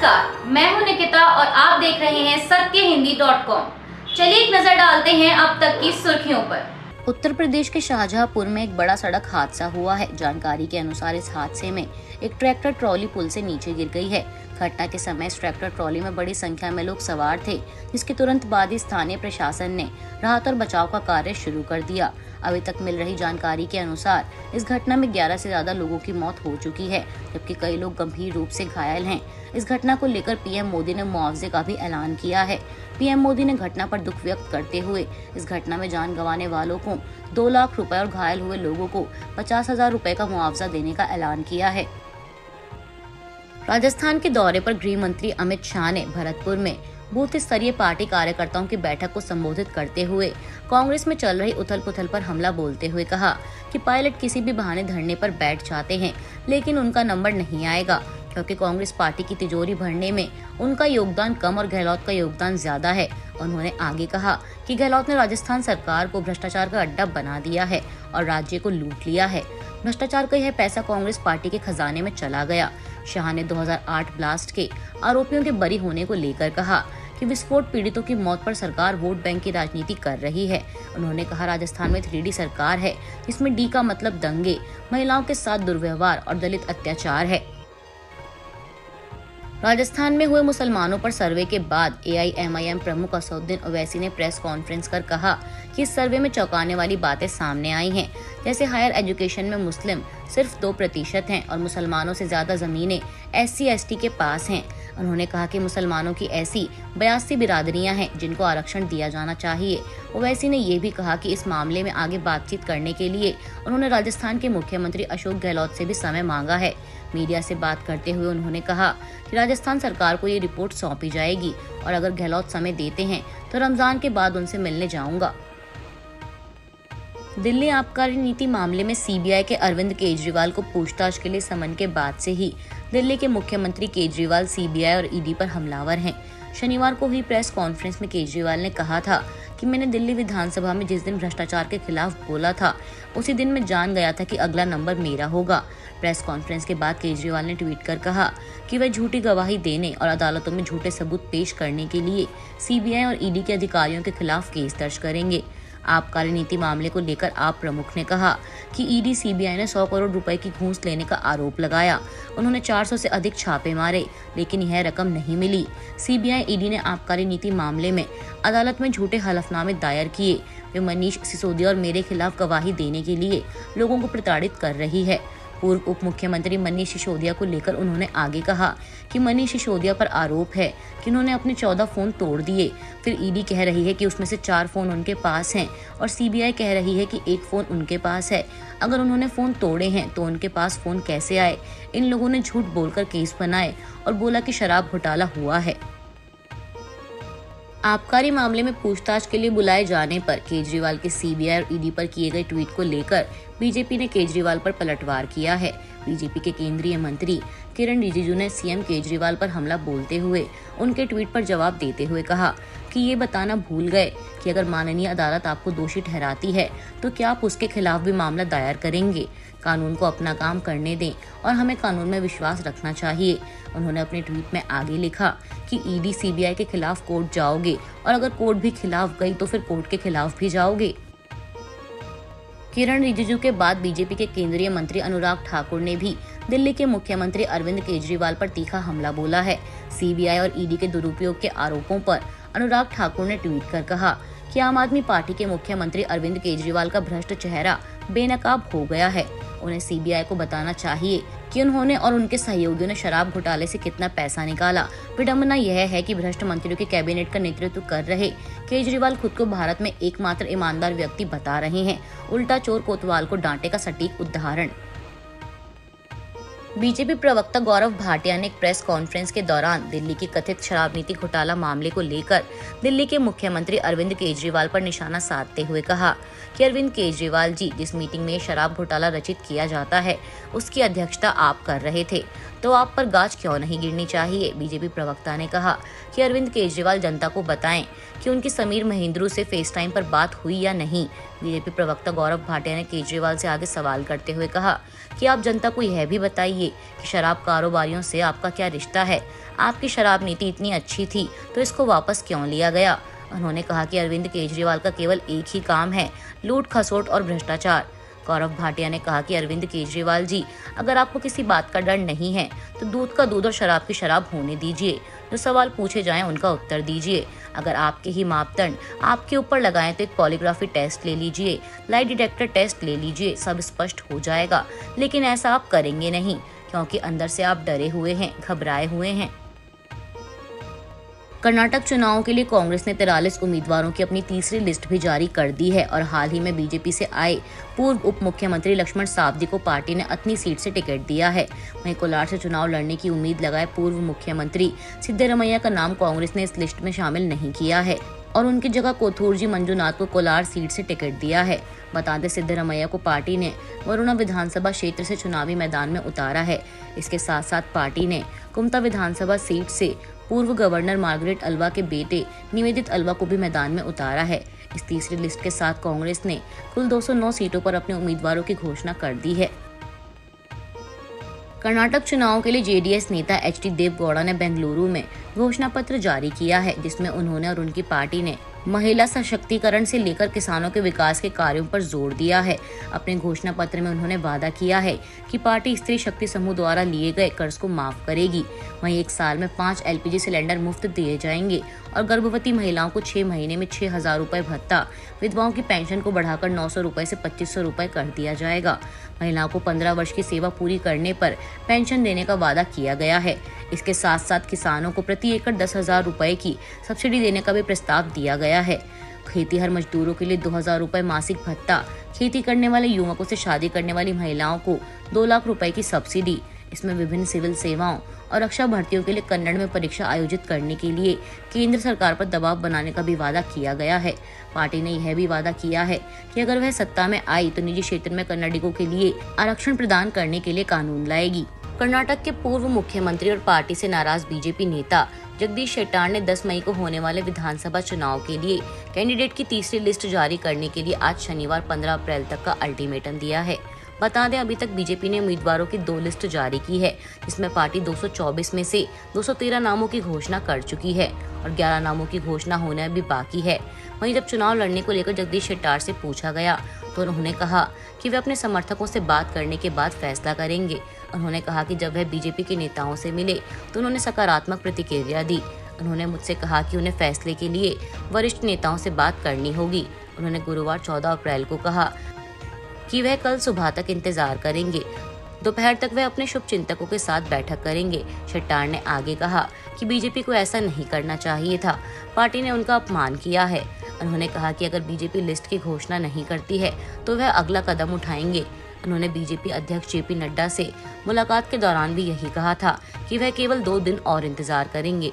नमस्कार, मैं हूं निकिता और आप देख रहे हैं सत्यहिंदी.com। चलिए एक नजर डालते हैं अब तक की सुर्खियों पर। उत्तर प्रदेश के शाहजहांपुर में एक बड़ा सड़क हादसा हुआ है। जानकारी के अनुसार इस हादसे में एक ट्रैक्टर ट्रॉली पुल से नीचे गिर गई है। घटना के समय इस ट्रैक्टर ट्रॉली में बड़ी संख्या में लोग सवार थे, जिसके तुरंत बाद ही स्थानीय प्रशासन ने राहत और बचाव का कार्य शुरू कर दिया। अभी तक मिल रही जानकारी के अनुसार इस घटना में 11 से ज्यादा लोगों की मौत हो चुकी है, जबकि कई लोग गंभीर रूप से घायल हैं। इस घटना को लेकर पीएम मोदी ने मुआवजे का भी ऐलान किया है। पीएम मोदी ने घटना पर दुख व्यक्त करते हुए इस घटना में जान गंवाने वालों को 2 लाख रुपए और घायल हुए लोगों को 50,000 रुपए का मुआवजा देने का ऐलान किया है। राजस्थान के दौरे पर गृह मंत्री अमित शाह ने भरतपुर में बूथ स्तरीय पार्टी कार्यकर्ताओं की बैठक को संबोधित करते हुए कांग्रेस में चल रही उथल पुथल पर हमला बोलते हुए कहा कि पायलट किसी भी बहाने धरने पर बैठ जाते हैं, लेकिन उनका नंबर नहीं आएगा, क्योंकि कांग्रेस पार्टी की तिजोरी भरने में उनका योगदान कम और गहलोत का योगदान ज्यादा है। उन्होंने आगे कहा कि गहलोत ने राजस्थान सरकार को भ्रष्टाचार का अड्डा बना दिया है और राज्य को लूट लिया है। भ्रष्टाचार का यह पैसा कांग्रेस पार्टी के खजाने में चला गया। शाह ने 2008 ब्लास्ट के आरोपियों के बरी होने को लेकर कहा कि विस्फोट पीड़ितों की मौत पर सरकार वोट बैंक की राजनीति कर रही है। उन्होंने कहा राजस्थान में 3D सरकार है, जिसमें डी का मतलब दंगे, महिलाओं के साथ दुर्व्यवहार और दलित अत्याचार है। राजस्थान में हुए मुसलमानों पर सर्वे के बाद AIMIM प्रमुख असदुद्दीन ओवैसी ने प्रेस कॉन्फ्रेंस कर कहा कि इस सर्वे में चौंकाने वाली बातें सामने आई हैं, जैसे हायर एजुकेशन में मुस्लिम सिर्फ 2% हैं और मुसलमानों से ज्यादा जमीनें SC/ST के पास हैं। उन्होंने कहा कि मुसलमानों की ऐसी 82 बिरादरियां हैं जिनको आरक्षण दिया जाना चाहिए। ओवैसी ने ये भी कहा कि इस मामले में आगे बातचीत करने के लिए उन्होंने राजस्थान के मुख्यमंत्री अशोक गहलोत से भी समय मांगा है। मीडिया से बात करते हुए उन्होंने कहा कि राजस्थान सरकार को ये रिपोर्ट सौंपी जाएगी और अगर गहलोत समय देते हैं तो रमजान के बाद उनसे मिलने जाऊंगा। दिल्ली आबकारी नीति मामले में CBI के अरविंद केजरीवाल को पूछताछ के लिए समन के बाद से ही दिल्ली के मुख्यमंत्री केजरीवाल CBI और ED पर हमलावर हैं। शनिवार को हुई प्रेस कॉन्फ्रेंस में केजरीवाल ने कहा था कि मैंने दिल्ली विधानसभा में जिस दिन भ्रष्टाचार के खिलाफ बोला था, उसी दिन मैं जान गया था कि अगला नंबर मेरा होगा। प्रेस कॉन्फ्रेंस के बाद केजरीवाल ने ट्वीट कर कहा कि वह झूठी गवाही देने और अदालतों में झूठे सबूत पेश करने के लिए CBI और ED के अधिकारियों के खिलाफ केस दर्ज करेंगे। आबकारी नीति मामले को लेकर आप प्रमुख ने कहा कि ED CBI ने 100 करोड़ रुपए की घूस लेने का आरोप लगाया। उन्होंने 400 से अधिक छापे मारे, लेकिन यह रकम नहीं मिली। CBI ED ने आबकारी नीति मामले में अदालत में झूठे हलफनामे दायर किए। वे मनीष सिसोदिया और मेरे खिलाफ गवाही देने के लिए लोगों को प्रताड़ित कर रही है। पूर्व उप मुख्यमंत्री मनीष सिसोदिया को लेकर उन्होंने आगे कहा कि मनीष सिसोदिया पर आरोप है कि उन्होंने अपने 14 फोन तोड़ दिए। फिर ED कह रही है कि उसमें से 4 फोन उनके पास हैं और CBI कह रही है कि 1 फोन उनके पास है। अगर उन्होंने फोन तोड़े हैं तो उनके पास फोन कैसे आए? इन लोगों ने झूठ बोलकर केस बनाए और बोला कि शराब घोटाला हुआ है। आबकारी मामले में पूछताछ के लिए बुलाए जाने पर केजरीवाल के CBI और ED पर किए गए ट्वीट को लेकर बीजेपी ने केजरीवाल पर पलटवार किया है। बीजेपी के केंद्रीय मंत्री किरण रिजिजू ने CM केजरीवाल पर हमला बोलते हुए उनके ट्वीट पर जवाब देते हुए कहा कि ये बताना भूल गए कि अगर माननीय अदालत आपको दोषी ठहराती है तो क्या आप उसके खिलाफ भी मामला दायर करेंगे? कानून को अपना काम करने दें और हमें कानून में विश्वास रखना चाहिए। उन्होंने अपने ट्वीट में आगे लिखा कि ED CBI के खिलाफ कोर्ट जाओगे और अगर कोर्ट भी खिलाफ गई तो फिर कोर्ट के खिलाफ भी जाओगे। किरण रिजिजू के बाद बीजेपी के केंद्रीय मंत्री अनुराग ठाकुर ने भी दिल्ली के मुख्यमंत्री अरविंद केजरीवाल पर तीखा हमला बोला है। CBI और ED के दुरुपयोग के आरोपों पर अनुराग ठाकुर ने ट्वीट कर कहा कि आम आदमी पार्टी के मुख्यमंत्री अरविंद केजरीवाल का भ्रष्ट चेहरा बेनकाब हो गया है। उन्हें CBI को बताना चाहिए कि उन्होंने और उनके सहयोगियों ने शराब घोटाले से कितना पैसा निकाला। विडंबना यह है कि भ्रष्ट मंत्रियों के कैबिनेट का नेतृत्व कर रहे केजरीवाल खुद को भारत में एकमात्र ईमानदार व्यक्ति बता रहे हैं। उल्टा चोर कोतवाल को डांटे का सटीक उदाहरण। बीजेपी प्रवक्ता गौरव भाटिया ने एक प्रेस कॉन्फ्रेंस के दौरान दिल्ली की कथित शराब नीति घोटाला मामले को लेकर दिल्ली के मुख्यमंत्री अरविंद केजरीवाल पर निशाना साधते हुए कहा कि अरविंद केजरीवाल जी, जिस मीटिंग में शराब घोटाला रचित किया जाता है उसकी अध्यक्षता आप कर रहे थे। तो आप पर गाज क्यों नहीं गिरनी चाहिए। बीजेपी प्रवक्ता ने कहा कि अरविंद केजरीवाल जनता को बताएं कि उनकी समीर महेंद्रू से फेस टाइम पर बात हुई या नहीं। बीजेपी प्रवक्ता गौरव भाटिया ने केजरीवाल से आगे सवाल करते हुए कहा कि आप जनता को यह भी बताइए कि शराब कारोबारियों से आपका क्या रिश्ता है। आपकी शराब नीति इतनी अच्छी थी तो इसको वापस क्यों लिया गया। उन्होंने कहा कि अरविंद केजरीवाल का केवल एक ही काम है, लूट खसोट और भ्रष्टाचार। गौरव भाटिया ने कहा कि अरविंद केजरीवाल जी, अगर आपको किसी बात का डर नहीं है तो दूध का दूध और शराब की शराब होने दीजिए। जो सवाल पूछे जाएं उनका उत्तर दीजिए। अगर आपके ही मापदंड आपके ऊपर लगाएं तो एक पॉलीग्राफी टेस्ट ले लीजिए, लाई डिटेक्टर टेस्ट ले लीजिए, सब स्पष्ट हो जाएगा। लेकिन ऐसा आप करेंगे नहीं, क्योंकि अंदर से आप डरे हुए हैं, घबराए हुए हैं। कर्नाटक चुनाव के लिए कांग्रेस ने 43 उम्मीदवारों की अपनी तीसरी लिस्ट भी जारी कर दी है और हाल ही में बीजेपी से आए पूर्व उप मुख्यमंत्री लक्ष्मण सावदी को पार्टी ने अपनी सीट से टिकट दिया है। वहीं कोलार से चुनाव लड़ने की उम्मीद लगाए पूर्व मुख्यमंत्री सिद्धरमैया का नाम कांग्रेस ने इस लिस्ट में शामिल नहीं किया है और उनकी जगह कोथूरजी मंजूनाथ को कोलार सीट से टिकट दिया है। बता दें, सिद्धरमैया को पार्टी ने वरुणा विधानसभा क्षेत्र से चुनावी मैदान में उतारा है। इसके साथ साथ पार्टी ने कुमता विधानसभा सीट से पूर्व गवर्नर मार्गरेट अल्वा के बेटे निवेदित अल्वा को भी मैदान में उतारा है। इस तीसरी लिस्ट के साथ कांग्रेस ने कुल 209 सीटों पर अपने उम्मीदवारों की घोषणा कर दी है। कर्नाटक चुनाव के लिए जेडीएस नेता एचडी देवेगौड़ा ने बेंगलुरु में घोषणा पत्र जारी किया है, जिसमें उन्होंने और उनकी पार्टी ने महिला सशक्तिकरण से लेकर किसानों के विकास के कार्यों पर जोर दिया है। अपने घोषणा पत्र में उन्होंने वादा किया है कि पार्टी स्त्री शक्ति समूह द्वारा लिए गए कर्ज को माफ करेगी। वहीं 1 साल में 5 एलपीजी सिलेंडर मुफ्त दिए जाएंगे और गर्भवती महिलाओं को 6 महीने में 6,000 रुपए भत्ता, विधवाओं की पेंशन को बढ़ाकर 900 रुपए से 2,500 रुपए कर दिया जाएगा। महिलाओं को 15 वर्ष की सेवा पूरी करने पर पेंशन देने का वादा किया गया है। इसके साथ साथ किसानों को प्रति एकड़ 10,000 रुपए की सब्सिडी देने का भी प्रस्ताव दिया गया है। खेतीहर मजदूरों के लिए 2,000 रुपए मासिक भत्ता, खेती करने वाले युवकों से शादी करने वाली महिलाओं को 2 लाख रुपए की सब्सिडी। इसमें विभिन्न सिविल सेवाओं और रक्षा भर्तियों के लिए कन्नड़ में परीक्षा आयोजित करने के लिए केंद्र सरकार पर दबाव बनाने का भी वादा किया गया है। पार्टी ने यह भी वादा किया है कि अगर वह सत्ता में आई तो निजी क्षेत्र में कन्नडिगों के लिए आरक्षण प्रदान करने के लिए कानून लाएगी। कर्नाटक के पूर्व मुख्यमंत्री और पार्टी से नाराज बीजेपी नेता जगदीश शेट्टार ने 10 मई को होने वाले विधानसभा चुनाव के लिए कैंडिडेट की तीसरी लिस्ट जारी करने के लिए आज शनिवार 15 अप्रैल तक का अल्टीमेटम दिया है। बता दें, अभी तक बीजेपी ने उम्मीदवारों की 2 लिस्ट जारी की है, जिसमें पार्टी 224 में से 213 नामों की घोषणा कर चुकी है और 11 नामों की घोषणा होना अभी बाकी है। वहीं जब चुनाव लड़ने को लेकर जगदीश शेट्टार से पूछा गया तो उन्होंने कहा कि वे अपने समर्थकों से बात करने के बाद फैसला करेंगे। उन्होंने कहा कि जब वह बीजेपी के नेताओं से मिले तो उन्होंने सकारात्मक प्रतिक्रिया दी। उन्होंने मुझसे कहा कि उन्हें फैसले के लिए वरिष्ठ नेताओं से बात करनी होगी। उन्होंने गुरुवार 14 अप्रैल को कहा कि वह कल सुबह तक इंतजार करेंगे। दोपहर तक वह अपने शुभ चिंतकों के साथ बैठक करेंगे। शेट्टार ने आगे कहा कि बीजेपी को ऐसा नहीं करना चाहिए था, पार्टी ने उनका अपमान किया है। उन्होंने कहा कि अगर बीजेपी लिस्ट की घोषणा नहीं करती है तो वह अगला कदम उठाएंगे। उन्होंने बीजेपी अध्यक्ष जेपी नड्डा से मुलाकात के दौरान भी यही कहा था कि वह केवल 2 दिन और इंतजार करेंगे।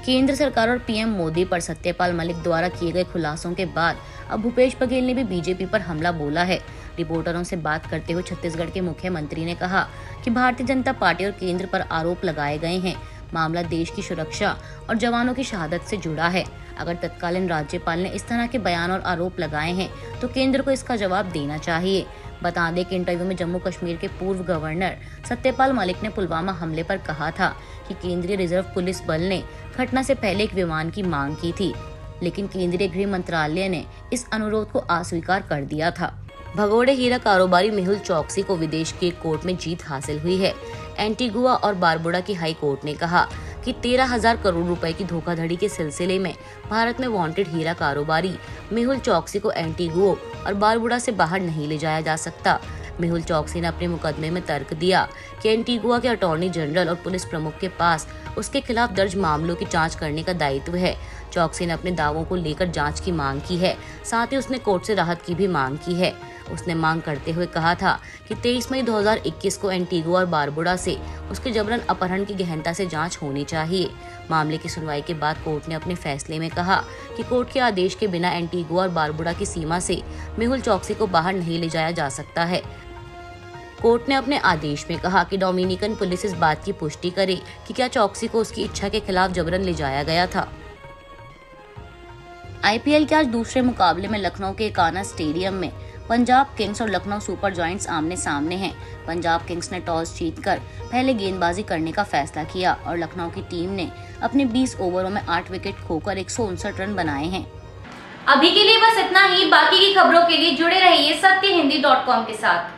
केंद्र सरकार और पीएम मोदी पर सत्यपाल मलिक द्वारा किए गए खुलासों के बाद अब भूपेश बघेल ने भी बीजेपी पर हमला बोला है। रिपोर्टरों से बात करते हुए छत्तीसगढ़ के मुख्यमंत्री ने कहा कि भारतीय जनता पार्टी और केंद्र पर आरोप लगाए गए हैं। मामला देश की सुरक्षा और जवानों की शहादत से जुड़ा है। अगर तत्कालीन राज्यपाल ने इस तरह के बयान और आरोप लगाए हैं तो केंद्र को इसका जवाब देना चाहिए। बता दें कि इंटरव्यू में जम्मू कश्मीर के पूर्व गवर्नर सत्यपाल मलिक ने पुलवामा हमले पर कहा था कि केंद्रीय रिजर्व पुलिस बल ने घटना से पहले एक विमान की मांग की थी, लेकिन केंद्रीय गृह मंत्रालय ने इस अनुरोध को अस्वीकार कर दिया था। भगोड़े हीरा कारोबारी मेहुल चौकसी को विदेश की एक कोर्ट में जीत हासिल हुई है। एंटीगुआ और बारबुडा की हाई कोर्ट ने कहा कि 13,000 करोड़ रुपए की धोखाधड़ी के सिलसिले में भारत में वांटेड हीरा कारोबारी मेहुल चौकसी को एंटीगुआ और बारबुडा से बाहर नहीं ले जाया जा सकता। मेहुल चौकसी ने अपने मुकदमे में तर्क दिया कि एंटीगुआ के अटॉर्नी जनरल और पुलिस प्रमुख के पास उसके खिलाफ दर्ज मामलों की जांच करने का दायित्व है। चौकसी ने अपने दावों को लेकर जांच की मांग की है, साथ ही उसने कोर्ट से राहत की भी मांग की है। उसने मांग करते हुए कहा था कि 23 मई 2021 को एंटीगुआ और बारबुडा से उसके जबरन अपहरण की गहनता से जांच होनी चाहिए। मामले की सुनवाई के बाद कोर्ट ने अपने फैसले में कहा कि कोर्ट के आदेश के बिना एंटीगुआ और बारबुडा की सीमा से मेहुल चौकसी को बाहर नहीं ले जाया जा सकता है। कोर्ट ने अपने आदेश में कहा कि डोमिनिकन पुलिस इस बात की पुष्टि करे कि क्या चौकसी को उसकी इच्छा के खिलाफ जबरन ले जाया गया था। आईपीएल के आज दूसरे मुकाबले में लखनऊ के एकाना स्टेडियम में पंजाब किंग्स और लखनऊ सुपर जायंट्स आमने सामने हैं। पंजाब किंग्स ने टॉस जीतकर पहले गेंदबाजी करने का फैसला किया और लखनऊ की टीम ने अपने 20 ओवरों में 8 विकेट खोकर 159 रन बनाए हैं। अभी के लिए बस इतना ही। बाकी की खबरों के लिए जुड़े रहिए सत्यहिंदी.com के साथ।